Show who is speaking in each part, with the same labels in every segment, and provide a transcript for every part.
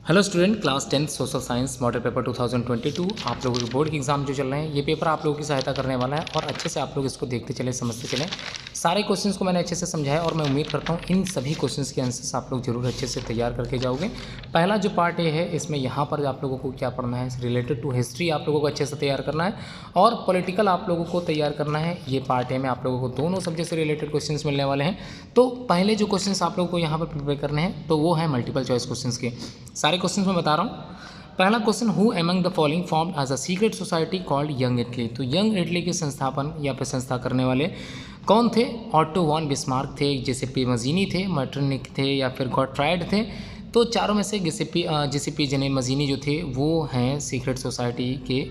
Speaker 1: Hello student, class 10 social science model paper 2022 आप लोगों के बोर्ड के एग्जाम जो चल रहे हैं, ये पेपर आप लोगों की सहायता करने वाला है और अच्छे से आप लोग इसको देखते चले, समझते चलें। सारे क्वेश्चंस को मैंने अच्छे से समझाया और मैं उम्मीद करता हूँ इन सभी क्वेश्चंस के आंसर्स आप लोग जरूर अच्छे से तैयार करके जाओगे। पहला जो पार्ट ये है, इसमें यहाँ पर आप लोगों को क्या पढ़ना है, रिलेटेड टू हिस्ट्री आप लोगों को अच्छे से तैयार करना है और पॉलिटिकल आप लोगों को तैयार करना है। ये पार्ट है में आप लोगों को दोनों सब्जेक्ट से रिलेटेड क्वेश्चंस मिलने वाले हैं। तो पहले जो क्वेश्चंस आप लोगों को यहाँ पर प्रिपेयर करने हैं तो वो है मल्टीपल चॉइस क्वेश्चंस के। सारे क्वेश्चंस मैं बता रहा हूँ। पहला question, who among the following form as a secret society called Young Italy. तो यंग इटली के संस्थापन या फिर संस्था करने वाले कौन थे? ऑटो वॉन बिस्मार्क थे, जिसेपी मजीनी थे, मर्टनिक थे या फिर गॉटफ्राइड थे। तो चारों में से जिसेपी जने मजीनी जो थे वो हैं सीक्रेट सोसाइटी के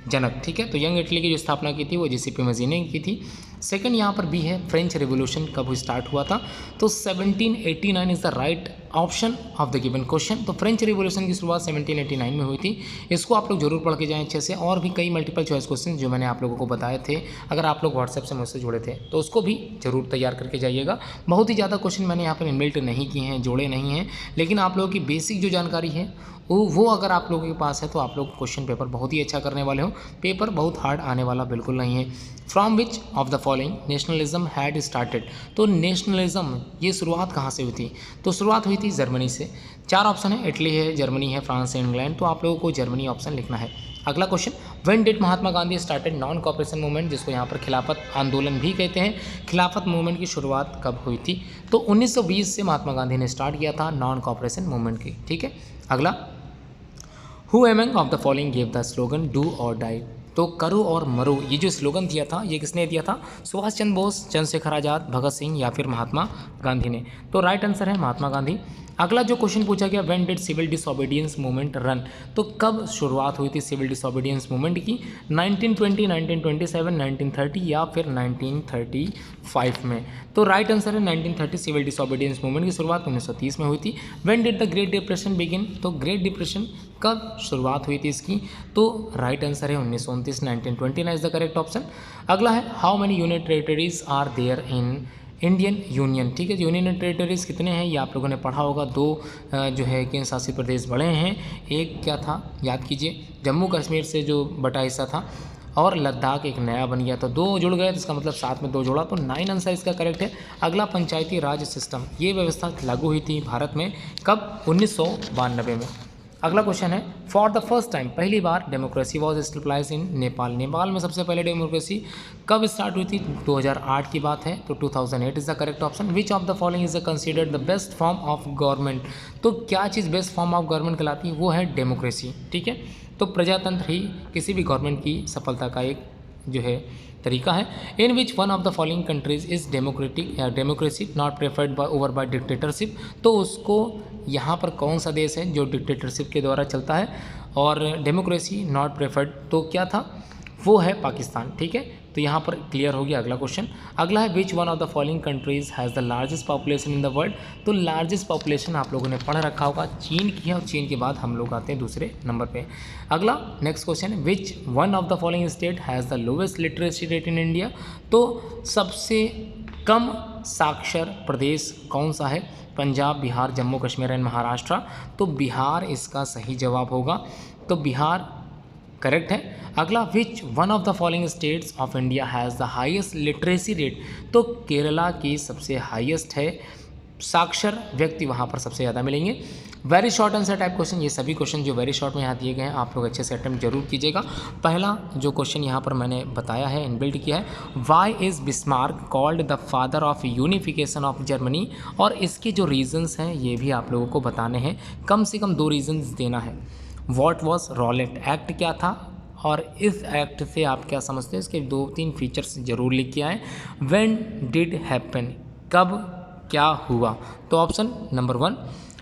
Speaker 1: जनक। ठीक है, तो यंग इटली की जो स्थापना की थी वो जिसेपी मजीनी की थी। सेकंड यहाँ पर बी है, फ्रेंच रेवोल्यूशन कब स्टार्ट हुआ था? तो 1789 is the right option of the given question. तो फ्रेंच रिवॉल्यूशन की शुरुआत 1789 में हुई थी। इसको आप लोग जरूर पढ़ के जाएं अच्छे से। और भी कई मल्टीपल चॉइस क्वेश्चन जो मैंने आप लोगों को बताए थे, अगर आप लोग व्हाट्सएप से मुझसे जुड़े थे तो उसको भी जरूर तैयार करके जाइएगा। बहुत ही ज़्यादा क्वेश्चन मैंने यहाँ पर इनबिल्ट नहीं किए हैं, जोड़े नहीं हैं, लेकिन आप लोगों की बेसिक जो जानकारी है वो अगर आप लोगों के पास है तो आप लोग क्वेश्चन पेपर बहुत ही अच्छा करने वाले हो। पेपर बहुत हार्ड आने वाला बिल्कुल नहीं है। From which of the following nationalism had started. तो नेशनलिज्म ये शुरुआत कहाँ से हुई थी? तो शुरुआत हुई थी जर्मनी से। चार ऑप्शन है, इटली है, जर्मनी है, फ्रांस है, इंग्लैंड। तो आप लोगों को जर्मनी ऑप्शन लिखना है। अगला question, when did Mahatma Gandhi started non cooperation movement, जिसको यहाँ पर खिलाफत आंदोलन भी कहते हैं। खिलाफत मूवमेंट की शुरुआत कब हुई थी? तो 1920 से महात्मा गांधी ने स्टार्ट किया था नॉन कॉपरेशन मूवमेंट की। ठीक है, अगला, who among of the following gave the slogan do और डाई। तो करो और मरो ये जो स्लोगन दिया था ये किसने दिया था? सुभाष चंद्र बोस, चंद्रशेखर आजाद, भगत सिंह या फिर महात्मा गांधी ने। तो राइट आंसर है महात्मा गांधी। अगला जो क्वेश्चन पूछा गया, when did civil disobedience movement run. तो कब शुरुआत हुई थी सिविल डिसोबीडियंस मूवमेंट की? 1920, 1927, 1930 या फिर 1935 में। तो राइट आंसर है 1930। सिविल डिसोबीडियंस मूवमेंट की शुरुआत 1930 में हुई थी। When did the great depression begin. तो ग्रेट डिप्रेशन कब शुरुआत हुई थी इसकी? तो राइट आंसर है 1929, 1929 इज द करेक्ट ऑप्शन। अगला है, how many union territories are there in Indian union. ठीक है, यूनियन टेरिटरीज कितने हैं ये आप लोगों ने पढ़ा होगा। दो जो है केंद्र शासित प्रदेश बड़े हैं। एक क्या था याद कीजिए, जम्मू कश्मीर से जो बटा हिस्सा था और लद्दाख एक नया बन गया। तो दो जुड़ गए तो इसका मतलब 7 में 2 जोड़ा, तो 9 आंसर इसका करेक्ट है। अगला, पंचायती राज सिस्टम, ये व्यवस्था लागू हुई थी भारत में कब? 1992 में। अगला क्वेश्चन है, फॉर द फर्स्ट टाइम, पहली बार डेमोक्रेसी वॉज स्टेबलाइज इन नेपाल। नेपाल में सबसे पहले डेमोक्रेसी कब स्टार्ट हुई थी? 2008 की बात है। तो 2008 is the correct option. Which of the following is considered the best form of government. तो क्या चीज़ बेस्ट फॉर्म ऑफ गवर्नमेंट कहलाती है? वो है डेमोक्रेसी। ठीक है, तो प्रजातंत्र ही किसी भी गवर्नमेंट की सफलता का एक जो है तरीका है। In which one of the following countries is democratic या democracy not preferred by over by dictatorship. तो उसको यहाँ पर कौन सा देश है जो डिक्टेटरशिप के द्वारा चलता है और डेमोक्रेसी नॉट प्रेफर्ड, तो क्या था? वो है पाकिस्तान। ठीक है, तो यहाँ पर क्लियर हो गया। अगला क्वेश्चन, अगला है, विच one of the following countries has the largest population in the world. तो लार्जेस्ट पॉपुलेशन आप लोगों ने पढ़ रखा होगा, चीन की है और चीन के बाद हम लोग आते हैं दूसरे नंबर पे। अगला नेक्स्ट क्वेश्चन है, विच one of the following state has the lowest literacy rate in India. तो सबसे कम साक्षर प्रदेश कौन सा है? पंजाब, बिहार, जम्मू कश्मीर एंड महाराष्ट्र। तो बिहार इसका सही जवाब होगा। तो बिहार करेक्ट है। अगला, विच one of the following states of India has the highest literacy rate. तो केरला की सबसे हाईएस्ट है, साक्षर व्यक्ति वहाँ पर सबसे ज़्यादा मिलेंगे। Very short answer type question, ये सभी क्वेश्चन जो वेरी शॉर्ट में यहाँ दिए गए हैं आप लोग अच्छे से अटेम्प्ट जरूर कीजिएगा। पहला जो क्वेश्चन यहाँ पर मैंने बताया है, इनबिल्ट किया है, why is Bismarck called the father of unification of Germany. और इसके जो रीजंस हैं ये भी आप लोगों को बताने हैं, कम से कम 2 रीजंस देना है। व्हाट वाज रॉलेट एक्ट क्या था और इस एक्ट से आप क्या समझते हैं, इसके 2-3 फीचर्स जरूर लिख के आए। व्हेन डिड हैपन, कब क्या हुआ। तो option number 1,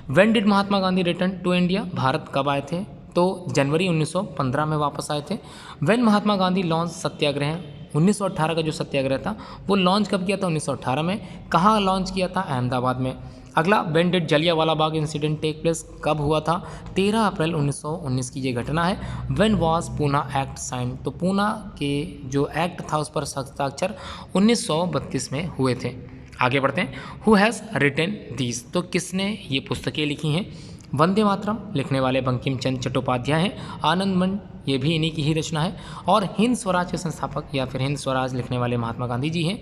Speaker 1: when did Mahatma Gandhi return to India, Bharat कब आए थे? तो जनवरी 1915 में वापस आए थे। व्हेन महात्मा गांधी लॉन्च सत्याग्रह, 1918 का जो सत्याग्रह था वो लॉन्च कब किया था? 1918 में। कहाँ लॉन्च किया था? अहमदाबाद में। अगला, when did Jallianwala Bagh incident take place, कब हुआ था? 13 अप्रैल 1919 की ये घटना है। When was Poona act sign. तो पूना के जो एक्ट था उस पर हस्ताक्षर 1932 में हुए थे। आगे बढ़ते हैं, हु हैज़ रिटन दीज। तो किसने ये पुस्तकें लिखी हैं? वंदे मातरम लिखने वाले बंकिम चंद्र चट्टोपाध्याय हैं। आनंदवन ये भी इन्हीं की ही रचना है। और हिंद स्वराज के संस्थापक या फिर हिंद स्वराज लिखने वाले महात्मा गांधी जी हैं।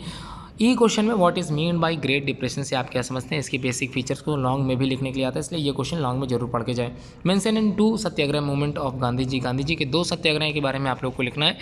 Speaker 1: ई क्वेश्चन में what is mean by great depression से आप क्या समझते हैं, इसकी बेसिक फीचर्स को लॉन्ग में भी लिखने के लिए आता है, इसलिए ये क्वेश्चन लॉन्ग में जरूर पढ़ के जाए। Mention in 2 Satyagraha movement of Gandhi ji के 2 सत्याग्रह के बारे में आप लोग को लिखना है।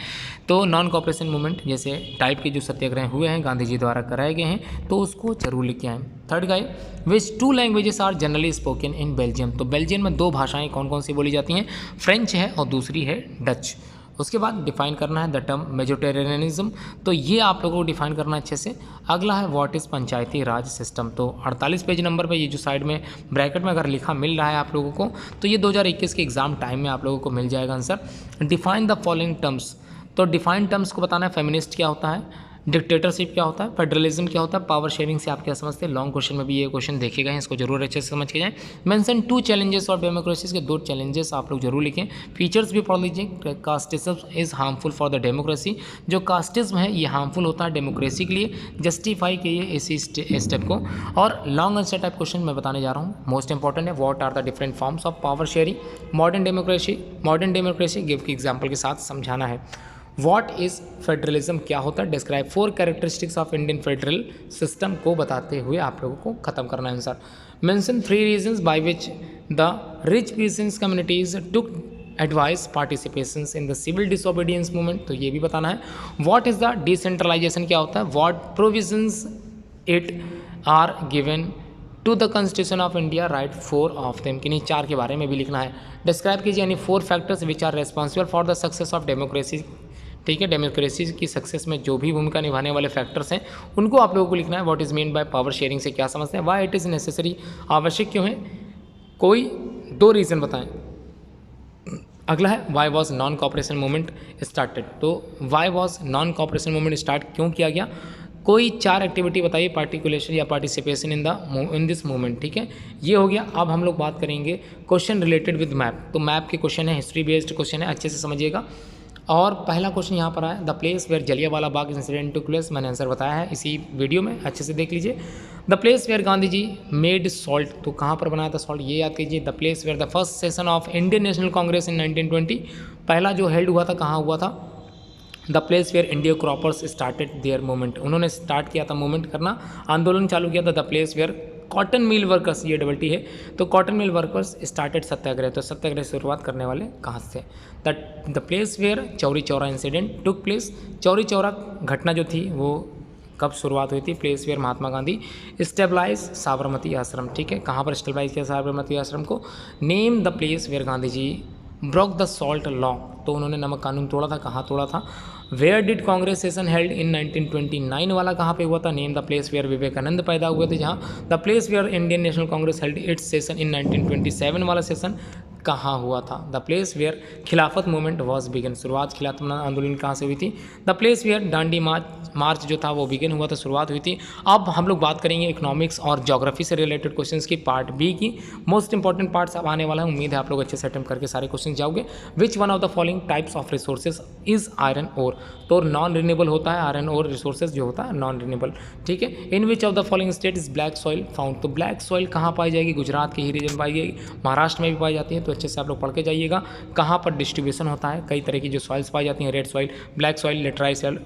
Speaker 1: तो नॉन कॉपरेशन मूवमेंट जैसे टाइप के जो सत्याग्रह हुए हैं गांधी जी द्वारा कराए गए हैं, तो उसको जरूर लिख के आएँ। थर्ड का है which 2 languages are generally spoken in Belgium. तो बेल्जियम में 2 भाषाएं कौन कौन सी बोली जाती हैं, फ्रेंच है और दूसरी है डच। उसके बाद डिफाइन करना है द टर्म मेजोटेरियनिज्म, तो ये आप लोगों को डिफाइन करना है अच्छे से। अगला है what is Panchayati Raj system. तो 48 पेज नंबर पे ये जो साइड में ब्रैकेट में अगर लिखा मिल रहा है आप लोगों को, तो ये 2021 के एग्जाम टाइम में आप लोगों को मिल जाएगा answer. Define the following terms, तो डिफाइन टर्म्स को बताना है। फेमिनिस्ट क्या होता है, डिक्टेटरशिप क्या होता है, फेडरलिज्म क्या होता है, पावर शेयरिंग से आप क्या समझते हैं। लॉन्ग क्वेश्चन में भी ये क्वेश्चन देखे गए हैं, इसको जरूर अच्छे से समझ के जाएं। मेंशन 2 चैलेंजेस और डेमोक्रेसी के 2 चैलेंजेस आप लोग जरूर लिखें। फीचर्स भी पढ़ लीजिए। Casteism is harmful for the democracy, जो कास्टिज्म है ये हार्मफुल होता है डेमोक्रेसी के लिए, जस्टिफाई कीजिए इसी स्टेप को। और लॉन्ग आंसर टाइप क्वेश्चन मैं बताने जा रहा हूँ, मोस्ट इंपॉर्टेंट है। What are the different forms of power sharing, modern democracy give के एग्जाम्पल के साथ समझाना है। व्हाट इज़ फेडरलिज्म क्या होता है, describe 4 characteristics of Indian federal system को बताते हुए आप लोगों को खत्म करना है answer. Mention 3 reasons by which the rich peasants communities took advice participations in the civil disobedience movement, तो ये भी बताना है। व्हाट इज़ द डिसेंट्रलाइजेशन क्या होता है, what provisions it are given to the constitution of India, write 4 of them, किन्हीं 4 के बारे में भी लिखना है। डिस्क्राइब कीजिए यानी 4 factors which are responsible for the success of democracy, ठीक है। डेमोक्रेसी की सक्सेस में जो भी भूमिका निभाने वाले फैक्टर्स हैं उनको आप लोगों को लिखना है। What is mean by power sharing से क्या समझते हैं, व्हाई इट इज़ नेसेसरी, आवश्यक क्यों है, कोई 2 रीज़न बताएं। अगला है why was non cooperation movement started, तो why was non cooperation movement start क्यों किया गया, कोई 4 एक्टिविटी बताइए पार्टिकुलेशन या पार्टिसिपेशन इन दिस मूवमेंट, ठीक है। ये हो गया। अब हम लोग बात करेंगे क्वेश्चन रिलेटेड विद मैप, तो मैप के क्वेश्चन है, हिस्ट्री बेस्ड क्वेश्चन है, अच्छे से समझिएगा। और पहला क्वेश्चन यहाँ पर आया, the place where Jallianwala Bagh incident took place, मैंने आंसर बताया है इसी वीडियो में, अच्छे से देख लीजिए। The place where Gandhi ji made salt, तो कहाँ पर बनाया था सॉल्ट, ये याद कीजिए। The place where the first session of Indian National Congress in 1920, पहला जो हेल्ड हुआ था कहाँ हुआ था। The place where India croppers started their movement, उन्होंने स्टार्ट किया था मूवमेंट करना, आंदोलन चालू किया था। The place where cotton mill workers, ये डबल टी है, तो cotton mill workers started satyagraha, तो सत्याग्रह शुरुआत करने वाले कहाँ से। The place where Chauri Chaura incident took place, Chauri Chaura घटना जो थी वो कब शुरुआत हुई थी। Place where Mahatma Gandhi stabilise Sabarmati Ashram, ठीक है, कहाँ पर स्टेबलाइज किया साबरमती आश्रम को। Name the place where Gandhi ji broke the salt law, तो उन्होंने नमक कानून तोड़ा था, कहाँ तोड़ा था। Where did Congress session held in 1929 वाला कहाँ पे हुआ था। Name the place where Vivekananda पैदा हुए थे जहाँ। The place where Indian National Congress held its session in 1927 वाला सेशन कहाँ हुआ था। The place where Khilafat movement was began, शुरुआत खिलाफत आंदोलन कहाँ से हुई थी। द प्लेस वेयर डांडी मार्च जो था वो बिगन हुआ था, शुरुआत हुई थी। अब हम लोग बात करेंगे इकोनॉमिक्स और ज्योग्राफी से रिलेटेड क्वेश्चंस की, पार्ट बी की। मोस्ट इंपॉर्टेंट पार्ट्स अब आने वाला है, उम्मीद है आप लोग अच्छे से अटेम्प्ट करके सारे क्वेश्चन जाओगे। Which one of the following types of resources is iron ore, तो नॉन रिन्यूएबल होता है आयरन ओर रिसोर्सेज जो होता है नॉन रिन्यूएबल, ठीक है। In which of the following state is black soil found, तो ब्लैक सॉइल कहाँ पाई जाएगी, गुजरात के ही रीजन पाई जाएगी, महाराष्ट्र में भी पाई जाती है, तो अच्छे से आप लोग पढ़ के जाइएगा। कहाँ पर डिस्ट्रीब्यूशन होता है, कई तरह की जो सॉइल्स पाई जाती हैं, red soil, black soil, laterite soil,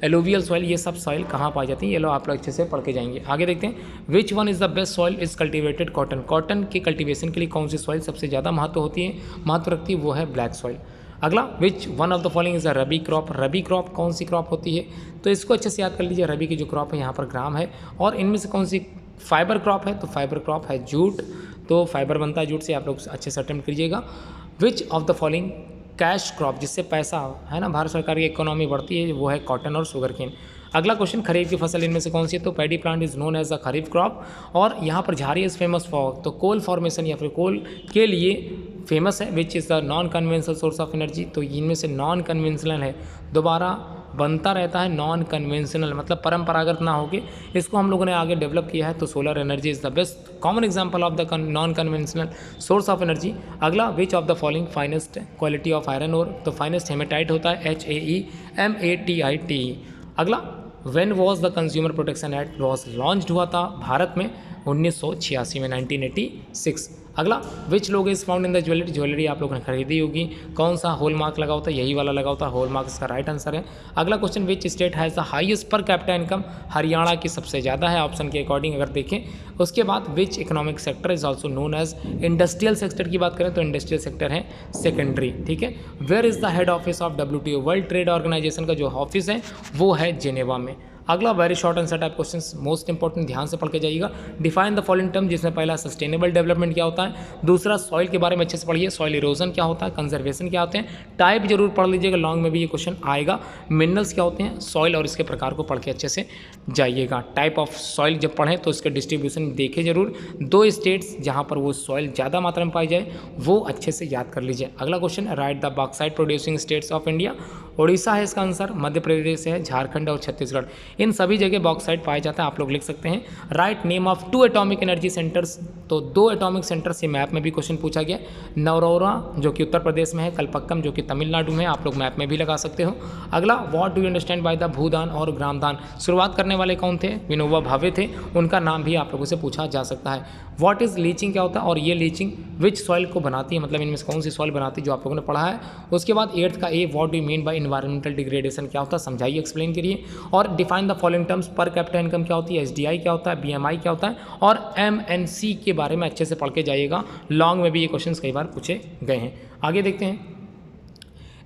Speaker 1: alluvial soil, ये सब सॉइल कहाँ पाई जाती है, ये लो आप लोग अच्छे से पढ़ के जाएंगे। आगे देखते हैं। Which one is the best soil is cultivated cotton, cotton के कल्टिवेशन के लिए कौन सी सॉइल सबसे ज़्यादा महत्व रखती है, वो है ब्लैक सॉइल। अगला, विच one of the following is a rabi crop, rabi crop कौन सी क्रॉप होती है, तो इसको अच्छे से याद कर लीजिए। रबी की जो क्रॉप है यहाँ पर ग्राम है, और इनमें से कौन सी फाइबर क्रॉप है, तो फाइबर क्रॉप है जूट, तो फाइबर बनता है जूट से, आप लोग अच्छे से अटेम्प्ट कीजिएगा। विच of the following cash crop, जिससे पैसा है ना भारत सरकार की इकोनॉमी बढ़ती है, वो है कॉटन और शुगर केन। अगला क्वेश्चन, खरीफ की फसल इनमें से कौन सी है, तो paddy plant is known as a kharif crop, और यहाँ पर झाड़ी इज फेमस फॉर, तो कोल फॉर्मेशन या फिर कोल के लिए फेमस है। Which is the non conventional source of energy, तो इनमें से नॉन कन्वेंशनल है, दोबारा बनता रहता है, नॉन कन्वेंशनल मतलब परंपरागत ना होके इसको हम लोगों ने आगे डेवलप किया है, तो solar energy is the best common example of the non conventional source of energy. अगला, which of the following finest quality of iron ore, तो फाइनेस्ट हेमेटाइट होता है, HAEMATITE। अगला, when was the consumer protection act was launched हुआ था भारत में, 1986 में, 1986। अगला, which logo is found in the jewellery, jewellery आप लोगों ने खरीदी होगी, कौन सा हॉल मार्क लगा होता है, यही वाला लगा होता है, हॉल मार्क इसका राइट आंसर है। अगला question, which state has the highest पर कैपिटा इनकम, हरियाणा की सबसे ज़्यादा है ऑप्शन के अकॉर्डिंग अगर देखें। उसके बाद which economic sector is also known as, industrial sector की बात करें तो इंडस्ट्रियल सेक्टर है सेकेंडरी, ठीक है। Where is the head office of WTO, world trade organisation का जो ऑफिस है वो है जेनेवा में। अगला, very short answer type questions, most important, ध्यान से पढ़ के जाइएगा। डिफाइन द फॉलोइंग टर्म, जिसमें पहला सस्टेनेबल डेवलपमेंट क्या होता है, दूसरा सॉइल के बारे में अच्छे से पढ़िए, सॉइल इरोजन क्या होता है, कंजर्वेशन क्या होते हैं, टाइप जरूर पढ़ लीजिएगा, लॉन्ग में भी ये क्वेश्चन आएगा, मिनरल्स क्या होते हैं, सॉइल और इसके प्रकार को पढ़ के अच्छे से जाइएगा। टाइप ऑफ सॉइल जब पढ़ें तो इसके डिस्ट्रीब्यूशन देखे जरूर, 2 स्टेट्स जहाँ पर वो सॉइल ज़्यादा मात्रा में पाई जाए वो अच्छे से याद कर लीजिए। अगला question, right the bauxite producing states of India, Orissa है इसका आंसर, मध्य प्रदेश है, झारखंड और छत्तीसगढ़, इन सभी जगह बॉक्साइट पाया जाता है, आप लोग लिख सकते हैं। Write name of 2 atomic energy centres, तो 2 एटॉमिक सेंटर्स, ये मैप में भी क्वेश्चन पूछा गया, नवरौरा जो कि उत्तर प्रदेश में है, कलपक्कम जो कि तमिलनाडु में है, आप लोग मैप में भी लगा सकते हो। अगला, what do you understand by the Bhoodan और ग्रामदान, शुरुआत करने वाले कौन थे, विनोबा भावे थे, उनका नाम भी आप लोगों से पूछा जा सकता है। व्हाट इज लीचिंग क्या होता है, और ये लीचिंग विच सॉइल को बनाती है, मतलब इनमें से कौन सी सॉइल बनाती है, जो आप लोगों ने पढ़ा है। उसके बाद 8th का A, what do you mean by environmental degradation क्या होता है, समझाइए, एक्सप्लेन करिए। और define the following terms, per capita income क्या होती है, SDI क्या होता है, BMI क्या होता है, और MNC के बारे में अच्छे से पढ़ के जाइएगा, लॉन्ग में भी ये क्वेश्चंस कई बार पूछे गए हैं। आगे देखते हैं,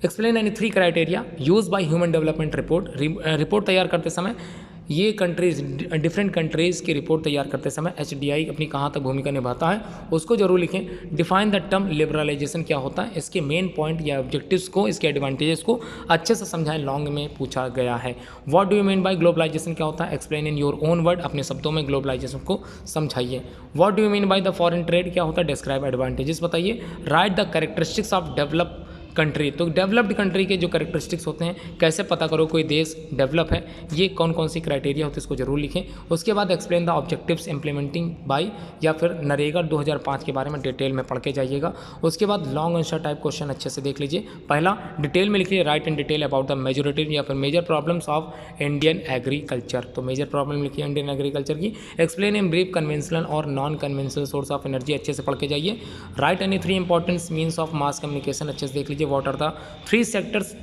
Speaker 1: explain any 3 criteria use by human development report, report तैयार करते समय ये कंट्रीज, डिफरेंट कंट्रीज़ की रिपोर्ट तैयार करते समय HDI अपनी कहाँ तक भूमिका निभाता है उसको जरूर लिखें। डिफाइन द टर्म लिबरलाइजेशन क्या होता है, इसके मेन पॉइंट या ऑब्जेक्टिव्स को, इसके एडवांटेजेस को अच्छे से समझाएं, लॉन्ग में पूछा गया है। What do you mean by globalisation क्या होता है, explain in your own word, अपने शब्दों में ग्लोबलाइजेशन को समझाइए। What do you mean by the foreign trade क्या होता है, डिस्क्राइब एडवांटेजेस बताइए। Write the characteristics of develop country, तो डेवलप्ड कंट्री के जो कैरेक्टरिस्टिक्स होते हैं, कैसे पता करो कोई देश डेवलप है, ये कौन कौन सी क्राइटेरिया होती है इसको जरूर लिखें। उसके बाद explain the objectives implementing by, या फिर नरेगा 2005 के बारे में डिटेल में पढ़ के जाइएगा। उसके बाद लॉन्ग आंसर टाइप क्वेश्चन अच्छे से देख लीजिए। पहला, डिटेल में लिखिए, write in detail about the majority या फिर major problems of Indian agriculture, तो मेजर प्रॉब्लम लिखिए इंडियन एग्रीकल्चर की। एक्सप्लेन इन ब्रीफ कन्वेंशनल और non conventional source of energy, अच्छे से पढ़ के जाइए। Write any 3 important means of mass communication, अच्छे से देख लीजिए। व्हाट आर द 3 सेक्टर्स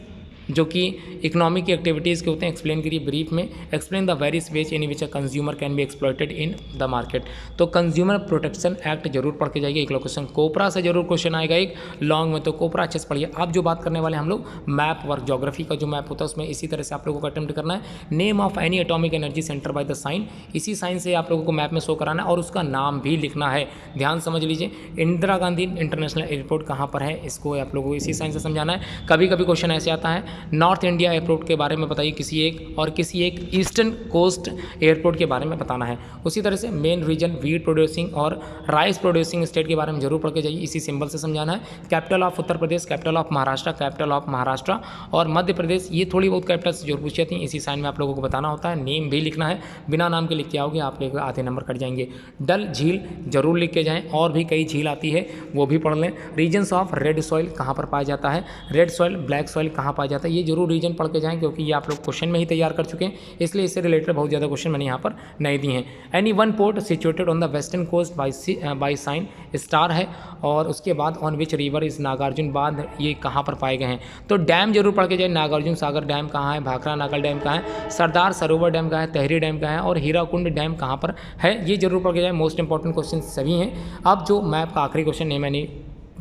Speaker 1: जो कि इकोनॉमिक एक्टिविटीज़ के होते हैं, एक्सप्लेन करिए ब्रीफ में। Explain the various ways in which a consumer can be exploited in the market, तो कंज्यूमर प्रोटेक्शन एक्ट जरूर पढ़ के जाइए। एक लोकेशन कोपरा से जरूर क्वेश्चन आएगा एक लॉन्ग में, तो कोपरा अच्छे से पढ़िए। अब जो बात करने वाले हम लोग मैप वर्क, ज्योग्राफी का जो मैप होता है उसमें इसी तरह से आप लोगों को अटेम्प्ट करना है। Name of any atomic energy centre by the sign, इसी साइन से आप लोगों को मैप में शो कराना है और उसका नाम भी लिखना है, ध्यान समझ लीजिए। इंदिरा गांधी इंटरनेशनल एयरपोर्ट कहाँ पर है, इसको आप लोगों को इसी साइन से समझाना है। कभी कभी क्वेश्चन ऐसे आता है, नॉर्थ इंडिया एयरपोर्ट के बारे में बताइए किसी एक, और किसी एक ईस्टर्न कोस्ट एयरपोर्ट के बारे में बताना है। उसी तरह से मेन रीजन वीट प्रोड्यूसिंग और राइस प्रोड्यूसिंग स्टेट के बारे में जरूर पढ़ के जाइए, इसी सिंबल से समझाना है। Capital of Uttar Pradesh, capital of Maharashtra, capital of Maharashtra और मध्य प्रदेश, ये थोड़ी बहुत कैपिटल्स जरूर पूछी जाती हैं, इसी साइन में आप लोगों को बताना होता है। नेम भी लिखना है, बिना नाम के लिख के आओगे आप लोग आधे नंबर कट जाएंगे। डल झील जरूर लिख के जाएं, और भी कई झील आती है वो भी पढ़ लें। रीजन्स ऑफ रेड सॉइल कहाँ पर पाया जाता है, रेड सॉइल ब्लैक सॉइल कहाँ पाया जाता है, ये जरूर रीजन पढ़ के जाएं, क्योंकि ये आप लोग क्वेश्चन में ही तैयार कर चुके हैं, इसलिए इससे रिलेटेड बहुत ज़्यादा क्वेश्चन मैंने यहाँ पर नहीं दिए हैं। Any one port situated on the western coast by sign star है, और उसके बाद on which river is Nagarjuna बांध, ये कहाँ पर पाए गए हैं, तो डैम जरूर पढ़ के जाए। नागार्जुन सागर डैम कहाँ है, भाखड़ा नागल डैम कहाँ है, सरदार सरोवर डैम कहाँ है, तहरी डैम कहाँ है, और हीराकुंड डैम कहाँ पर है, ये जरूर पढ़ के जाए। मोस्ट इंपॉर्टेंट क्वेश्चन सभी हैं। अब जो मैप का आखिरी क्वेश्चन है, मैंने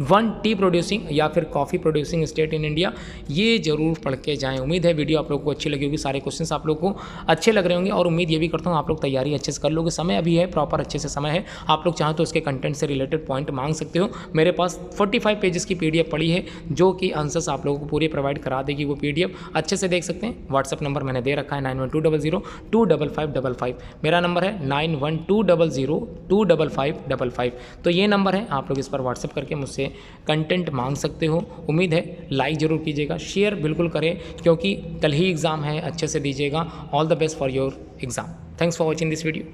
Speaker 1: 1 टी प्रोड्यूसिंग या फिर coffee producing state in India, ये जरूर पढ़ के जाएं। उम्मीद है वीडियो आप लोगों को अच्छी लगी होगी, सारे क्वेश्चंस आप लोगों को अच्छे लग रहे होंगे, और उम्मीद ये भी करता हूँ आप लोग तैयारी अच्छे से कर लोगे। समय अभी है, प्रॉपर अच्छे से समय है, आप लोग चाहें तो उसके कंटेंट से रिलेटेड पॉइंट मांग सकते हो। मेरे पास 45 पेजेस की PDF पड़ी है, जो कि आंसर्स आप लोगों को पूरे प्रोवाइड करा देगी। वो PDF अच्छे से देख सकते हैं। व्हाट्सअप नंबर मैंने दे रखा है 9120025555, मेरा नंबर है 9120025555, तो ये नंबर है, आप लोग इस पर व्हाट्सअप करके मुझसे कंटेंट मांग सकते हो। उम्मीद है लाइक जरूर कीजिएगा, शेयर बिल्कुल करें, क्योंकि कल ही एग्ज़ाम है, अच्छे से दीजिएगा। All the best for your exam. Thanks for watching this video.